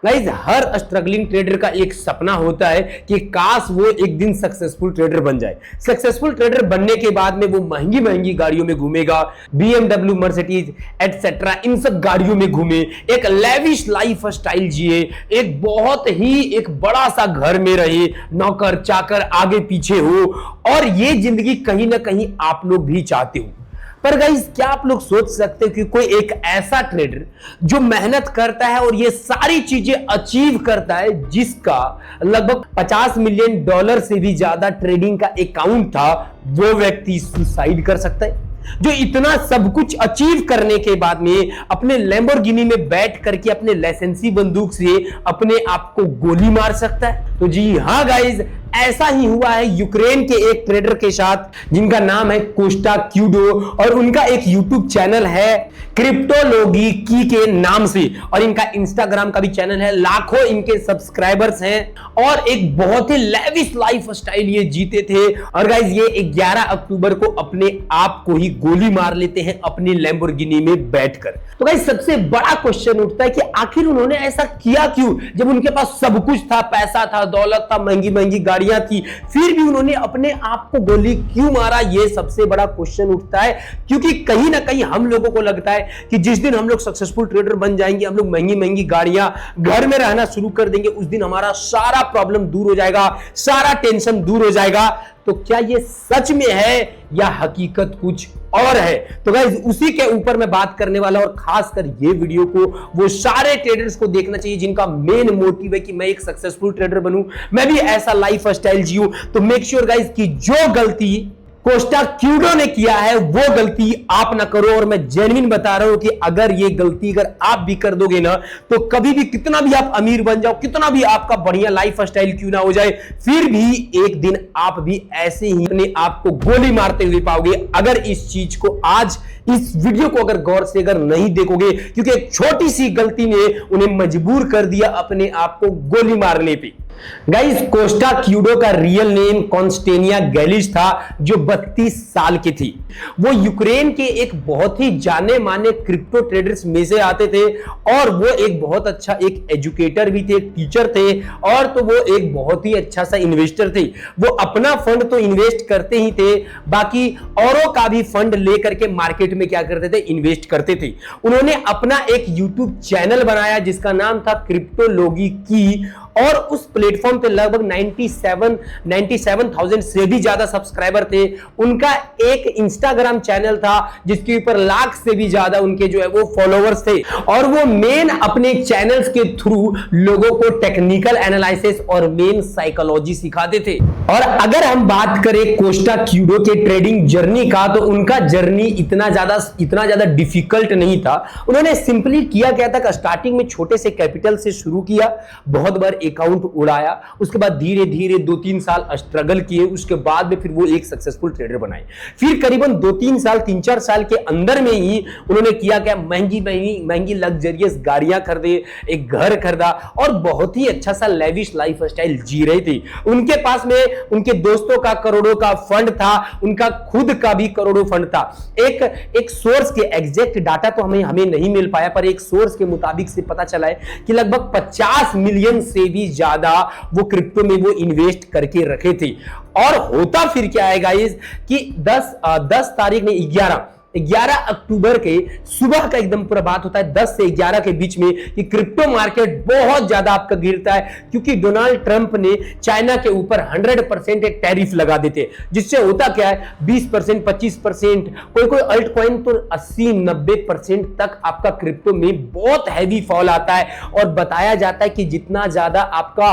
Guys, हर struggling trader का एक सपना होता है कि काश वो एक दिन सक्सेसफुल ट्रेडर बन जाए। सक्सेसफुल ट्रेडर बनने के बाद में वो महंगी महंगी गाड़ियों में घूमेगा, बीएमडब्ल्यू, मर्सिडीज एटसेट्रा, इन सब गाड़ियों में घूमे, एक लेविश लाइफ स्टाइल जिए, एक बहुत ही एक बड़ा सा घर में रहे, नौकर चाकर आगे पीछे हो, और ये जिंदगी कहीं ना कहीं आप लोग भी चाहते हो। पर गाइस, क्या आप लोग सोच सकते हो कि कोई एक ऐसा ट्रेडर जो मेहनत करता है और ये सारी चीजें अचीव करता है, जिसका लगभग $50 मिलियन से भी ज्यादा ट्रेडिंग का अकाउंट था, वो व्यक्ति सुसाइड कर सकता है? जो इतना सब कुछ अचीव करने के बाद में अपने लैम्बोर्गिनी में बैठ करके अपने लाइसेंसी बंदूक से अपने आप को गोली मार सकता है? तो जी हां गाइस, ऐसा ही हुआ है यूक्रेन के एक ट्रेडर के साथ, जिनका नाम है कोस्टा क्यूडो, और उनका एक यूट्यूब चैनल है क्रिप्टोलॉजी की के नाम से, और इनका इंस्टाग्राम का भी चैनल है, लाखों इनके सब्सक्राइबर्स हैं, और एक बहुत ही लेविश लाइफ स्टाइल ये जीते थे। और गाइस, ये 11 अक्टूबर को अपने आप को ही गोली मार लेते हैं अपनी लैम्बोर्गिनी में बैठकर। तो गाइस, सबसे बड़ा क्वेश्चन उठता है कि आखिर उन्होंने ऐसा किया क्यों? जब उनके पास सब कुछ था, पैसा था, दौलत था, महंगी महंगी गाड़ियां थी, फिर भी उन्होंने अपने आप को गोली क्यों मारा? ये सबसे बड़ा क्वेश्चन उठता है, क्योंकि कहीं ना कहीं हम लोगों को लगता है कि जिस दिन हम लोग सक्सेसफुल ट्रेडर बन जाएंगे, हम लोग महंगी महंगी गाड़ियां घर में रहना शुरू कर देंगे, उस दिन हमारा सारा प्रॉब्लम दूर हो जाएगा, सारा टेंशन दूर हो जाएगा। तो क्या ये सच में है या हकीकत कुछ और है? तो गाइस, उसी के ऊपर मैं बात करने वाला, और खासकर ये वीडियो को वो सारे ट्रेडर्स को देखना चाहिए जिनका मेन मोटिव है कि मैं एक सक्सेसफुल ट्रेडर बनूं, मैं भी ऐसा लाइफ स्टाइल जीऊं। तो मेक श्योर गाइस कि जो गलती कोस्टा क्यूडो ने किया है वो गलती आप ना करो। और मैं जेन्युइन बता रहा हूं कि अगर ये गलती अगर आप भी कर दोगे ना, तो कभी भी कितना भी आप अमीर बन जाओ, कितना भी आपका बढ़िया लाइफ स्टाइल क्यों ना हो जाए, फिर भी एक दिन आप भी ऐसे ही अपने आप को गोली मारते हुए पाओगे, अगर इस चीज को, आज इस वीडियो को अगर गौर से अगर नहीं देखोगे, क्योंकि एक छोटी सी गलती ने उन्हें मजबूर कर दिया अपने आप को गोली मारने पे। गाइस, कोस्टा क्यूडो का रियल नेम कॉन्स्टेनिया गैलिश था, जो 32 साल की थी। वो यूक्रेन के एक बहुत ही जाने माने क्रिप्टो ट्रेडर्स में से आते थे, और वो एक बहुत अच्छा एक एजुकेटर भी थे, टीचर थे, और तो वो एक बहुत ही अच्छा सा इन्वेस्टर थे। वो अपना फंड तो इन्वेस्ट करते ही थे, बाकी औरों का भी फंड लेकर के मार्केट में क्या करते थे, इन्वेस्ट करते थे। उन्होंने अपना एक यूट्यूब चैनल बनाया जिसका नाम था क्रिप्टोलॉजी की, और उस प्लेटफॉर्म पे लगभग 97,000 से भी ज्यादा सब्सक्राइबर थे। उनका एक इंस्टाग्राम चैनल था जिसके ऊपर लाख से भी ज्यादा उनके जो है वो फॉलोअर्स थे, और वो मेन अपने चैनल्स के थ्रू लोगों को टेक्निकल एनालिसिस और मेन साइकोलॉजी सिखाते थे। और अगर हम बात करें कोस्टा क्यूडो के ट्रेडिंग जर्नी का, तो उनका जर्नी इतना ज्यादा डिफिकल्ट नहीं था। उन्होंने सिंपली किया क्या था, स्टार्टिंग में छोटे से कैपिटल से शुरू किया, बहुत बार अकाउंट उड़ाया, उसके बाद धीरे धीरे 2-3 साल स्ट्रगल किए, उसके बाद में फिर वो एक सक्सेसफुल ट्रेडर बनाए। फिर करीबन 2-3 साल 3-4 साल के अंदर में ही उन्होंने किया क्या, महंगी लग्जरियस गाड़ियां खरीदे, एक घर खरीदा, और बहुत ही अच्छा सा लेविश लाइफ स्टाइल जी रहे थे। उनके पास में उनके दोस्तों का करोड़ों का फंड था, उनका खुद का भी करोड़ों फंड था। एक सोर्स के एग्जैक्ट डाटा तो हमें नहीं मिल पाया, पर एक सोर्स के मुताबिक से पता चला है कि लगभग 50 मिलियन से भी ज्यादा वो क्रिप्टो में वो इन्वेस्ट करके रखे थे। और होता फिर क्या है गाइस कि 10 तारीख ने 11 अक्टूबर के सुबह का एकदम पूरा बात होता है 10 से 11 के बीच में, कि क्रिप्टो मार्केट बहुत ज्यादा आपका गिरता है, क्योंकि डोनाल्ड ट्रंप ने चाइना के ऊपर 100% एक टैरिफ लगा देते, जिससे होता क्या है 20%, 25%, कोई अल्ट कॉइन तो 80-90% तक आपका क्रिप्टो में बहुत हैवी फॉल आता है। और बताया जाता है कि जितना ज्यादा आपका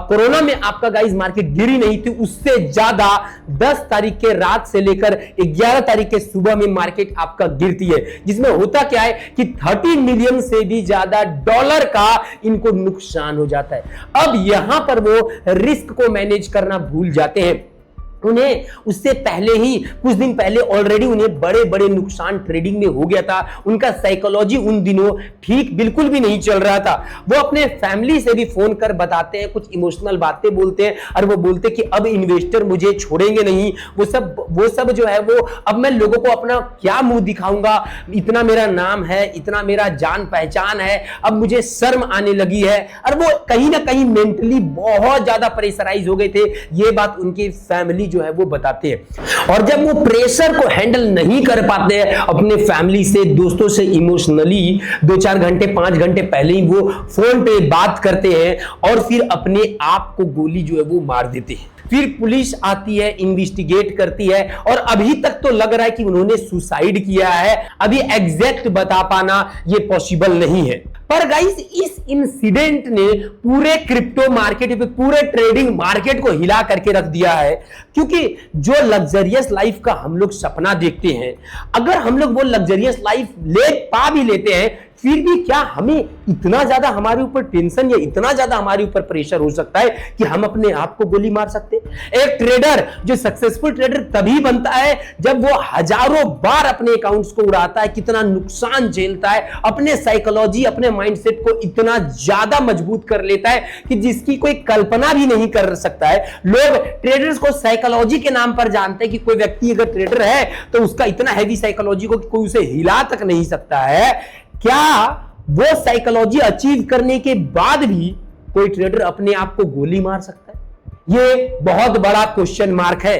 कोरोना में आपका गाइस मार्केट गिरी नहीं थी, उससे ज्यादा 10 तारीख के रात से लेकर 11 तारीख के सुबह में मार्केट आपका गिरती है, जिसमें होता क्या है कि 30 मिलियन से भी ज्यादा डॉलर का इनको नुकसान हो जाता है। अब यहां पर वो रिस्क को मैनेज करना भूल जाते हैं। उन्हें उससे पहले ही कुछ दिन पहले ऑलरेडी उन्हें बड़े बड़े नुकसान ट्रेडिंग में हो गया था। उनका साइकोलॉजी उन दिनों ठीक बिल्कुल भी नहीं चल रहा था। वो अपने फैमिली से भी फोन कर बताते हैं, कुछ इमोशनल बातें बोलते हैं और वो बोलते हैं कि अब इन्वेस्टर मुझे छोड़ेंगे नहीं। वो सब जो है वो अब मैं लोगों को अपना क्या मुंह दिखाऊंगा, इतना मेरा नाम है, इतना मेरा जान पहचान है, अब मुझे शर्म आने लगी है। और वो कहीं ना कहीं मेंटली बहुत ज्यादा प्रेशराइज हो गए थे। ये बात उनकी फैमिली जो है वो बताते हैं। और जब वो प्रेशर को हैंडल नहीं कर पाते हैं अपने फैमिली से, दोस्तों से इमोशनली 2-4 घंटे 5 घंटे पहले ही वो फोन पे बात करते हैं और फिर अपने आप को गोली जो है वो मार देते हैं। फिर पुलिस आती है, इन्वेस्टिगेट करती है और अभी तक तो लग रहा है कि उन्होंने सुसाइड किया है। अभी एग्जैक्ट बता पाना ये पॉसिबल नहीं है। पर गाइस इस इंसिडेंट ने पूरे क्रिप्टो मार्केट पे, पूरे ट्रेडिंग मार्केट को हिला करके रख दिया है। क्योंकि जो लग्जरियस लाइफ का हम लोग सपना देखते हैं, अगर हम लोग वो लग्जरियस लाइफ पा भी लेते हैं, फिर भी क्या हमें इतना ज्यादा हमारे ऊपर टेंशन या इतना ज्यादा हमारे ऊपर प्रेशर हो सकता है कि हम अपने आप को गोली मार सकते हैं? एक ट्रेडर जो सक्सेसफुल ट्रेडर तभी बनता है जब वो हजारों बार अपने अकाउंट्स को उड़ाता है, कितना नुकसान झेलता है, अपने साइकोलॉजी, अपने माइंडसेट को इतना ज्यादा मजबूत कर लेता है कि जिसकी कोई कल्पना भी नहीं कर सकता है। लोग ट्रेडर्स को साइकोलॉजी के नाम पर जानते हैं कि कोई व्यक्ति अगर ट्रेडर है तो उसका इतना हैवी साइकोलॉजी को कोई उसे हिला तक नहीं सकता है। क्या वो साइकोलॉजी अचीव करने के बाद भी कोई ट्रेडर अपने आप को गोली मार सकता है? ये बहुत बड़ा क्वेश्चन मार्क है।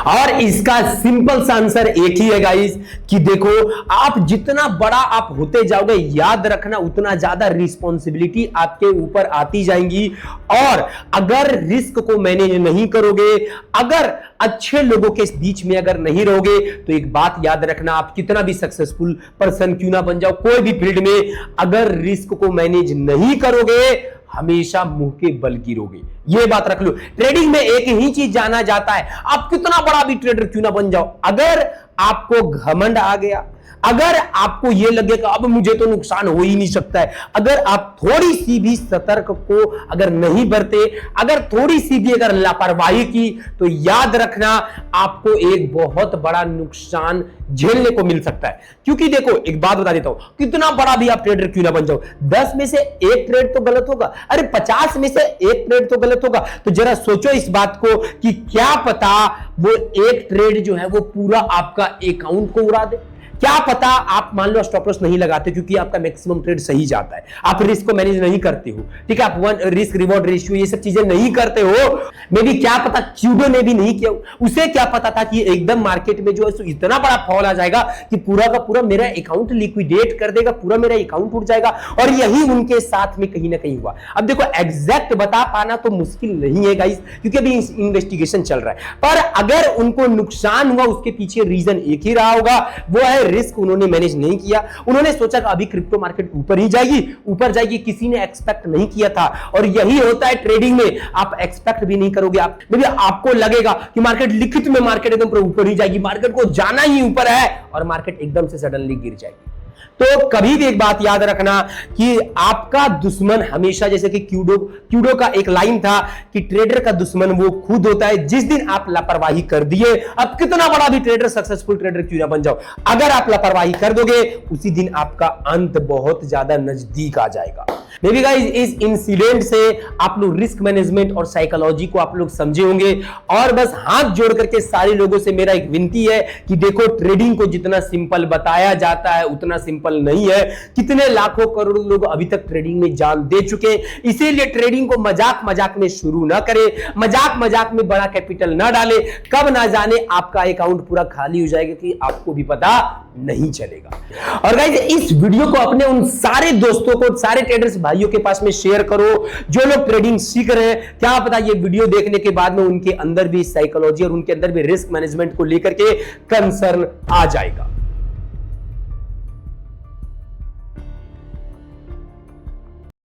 और इसका सिंपल सा आंसर एक ही है गाइस कि देखो, आप जितना बड़ा आप होते जाओगे, याद रखना उतना ज्यादा रिस्पॉन्सिबिलिटी आपके ऊपर आती जाएंगी। और अगर रिस्क को मैनेज नहीं करोगे, अगर अच्छे लोगों के बीच में अगर नहीं रहोगे, तो एक बात याद रखना, आप कितना भी सक्सेसफुल पर्सन क्यों ना बन जाओ कोई भी फील्ड में, अगर रिस्क को मैनेज नहीं करोगे हमेशा मुंह के बल गिरोगे। ये बात रख लो। ट्रेडिंग में एक ही चीज जाना जाता है, आप कितना बड़ा भी ट्रेडर क्यों ना बन जाओ, अगर आपको घमंड आ गया, अगर आपको यह लगे कि अब मुझे तो नुकसान हो ही नहीं सकता है, अगर आप थोड़ी सी भी सतर्क को अगर नहीं बरते, अगर थोड़ी सी भी अगर लापरवाही की, तो याद रखना आपको एक बहुत बड़ा नुकसान झेलने को मिल सकता है। क्योंकि देखो, एक बात बता देता हूं, कितना बड़ा भी आप ट्रेडर क्यों ना बन जाओ, 10 में से एक ट्रेड तो गलत होगा, अरे 50 में से एक ट्रेड तो गलत होगा। तो जरा सोचो इस बात को कि क्या पता वो एक ट्रेड जो है वो पूरा आपका अकाउंट को उड़ा दे। क्या पता आप मान लो स्टॉप लॉस नहीं लगाते क्योंकि आपका मैक्सिमम ट्रेड सही जाता है, आप रिस्क को मैनेज नहीं करते हो, ठीक है, आप रिस्क रिवॉर्ड रेशियो ये सब चीजें नहीं करते हो। मे भी क्या पता क्यूडो ने भी नहीं किया, उसे क्या पता था कि एकदम मार्केट में जो है इतना बड़ा फॉल आ जाएगा कि पूरा का पूरा मेरा अकाउंट लिक्विडेट कर देगा, पूरा मेरा अकाउंट उठ जाएगा। और यही उनके साथ में कहीं ना कहीं हुआ। अब देखो, एग्जैक्ट बता पाना तो मुश्किल नहीं है गाइस, क्योंकि अभी इन्वेस्टिगेशन चल रहा है। पर अगर उनको नुकसान हुआ, उसके पीछे रीजन एक ही रहा होगा, वो है रिस्क उन्होंने मैनेज नहीं किया। उन्होंने सोचा कि अभी क्रिप्टो मार्केट ऊपर ही जाएगी, ऊपर जाएगी, किसी ने एक्सपेक्ट नहीं किया था। और यही होता है ट्रेडिंग में, आप एक्सपेक्ट भी नहीं करोगे, आपको लगेगा कि मार्केट लिखित में मार्केट एकदम ऊपर ही जाएगी, मार्केट को जाना ही ऊपर है, और मार्केट एकदम से सडनली गिर जाएगी। तो कभी भी एक बात याद रखना कि आपका दुश्मन हमेशा, जैसे कि क्यूडो का एक लाइन था कि ट्रेडर का दुश्मन वो खुद होता है। जिस दिन आप लापरवाही कर दिए, अब कितना बड़ा भी ट्रेडर, सक्सेसफुल ट्रेडर क्यों ना बन जाओ, अगर आप लापरवाही कर दोगे, उसी दिन आपका अंत बहुत ज्यादा नजदीक आ जाएगा। मे बी गाइस, इस इंसिडेंट से आप लोग रिस्क मैनेजमेंट और साइकोलॉजी को आप लोग समझे होंगे। और बस हाथ जोड़ करके सारे लोगों से मेरा एक विनती है कि देखो, ट्रेडिंग को जितना सिंपल बताया जाता है उतना सिंपल नहीं है। कितने लाखों करोड़ों लोग अभी तक ट्रेडिंग में जान दे चुके हैं। इसीलिए ट्रेडिंग को मजाक मजाक में शुरू ना करें, मजाक मजाक में बड़ा कैपिटल ना डाले, कब ना जाने आपका अकाउंट पूरा खाली हो जाएगा कि आपको भी पता नहीं चलेगा। और गाइस, इस वीडियो को अपने उन सारे दोस्तों को, सारे ट्रेडर्स भाइयों के पास में शेयर करो जो लोग ट्रेडिंग सीख रहे हैं। क्या पता ये वीडियो देखने के बाद में उनके अंदर भी साइकोलॉजी और उनके अंदर भी रिस्क मैनेजमेंट को लेकर के कंसर्न आ जाएगा।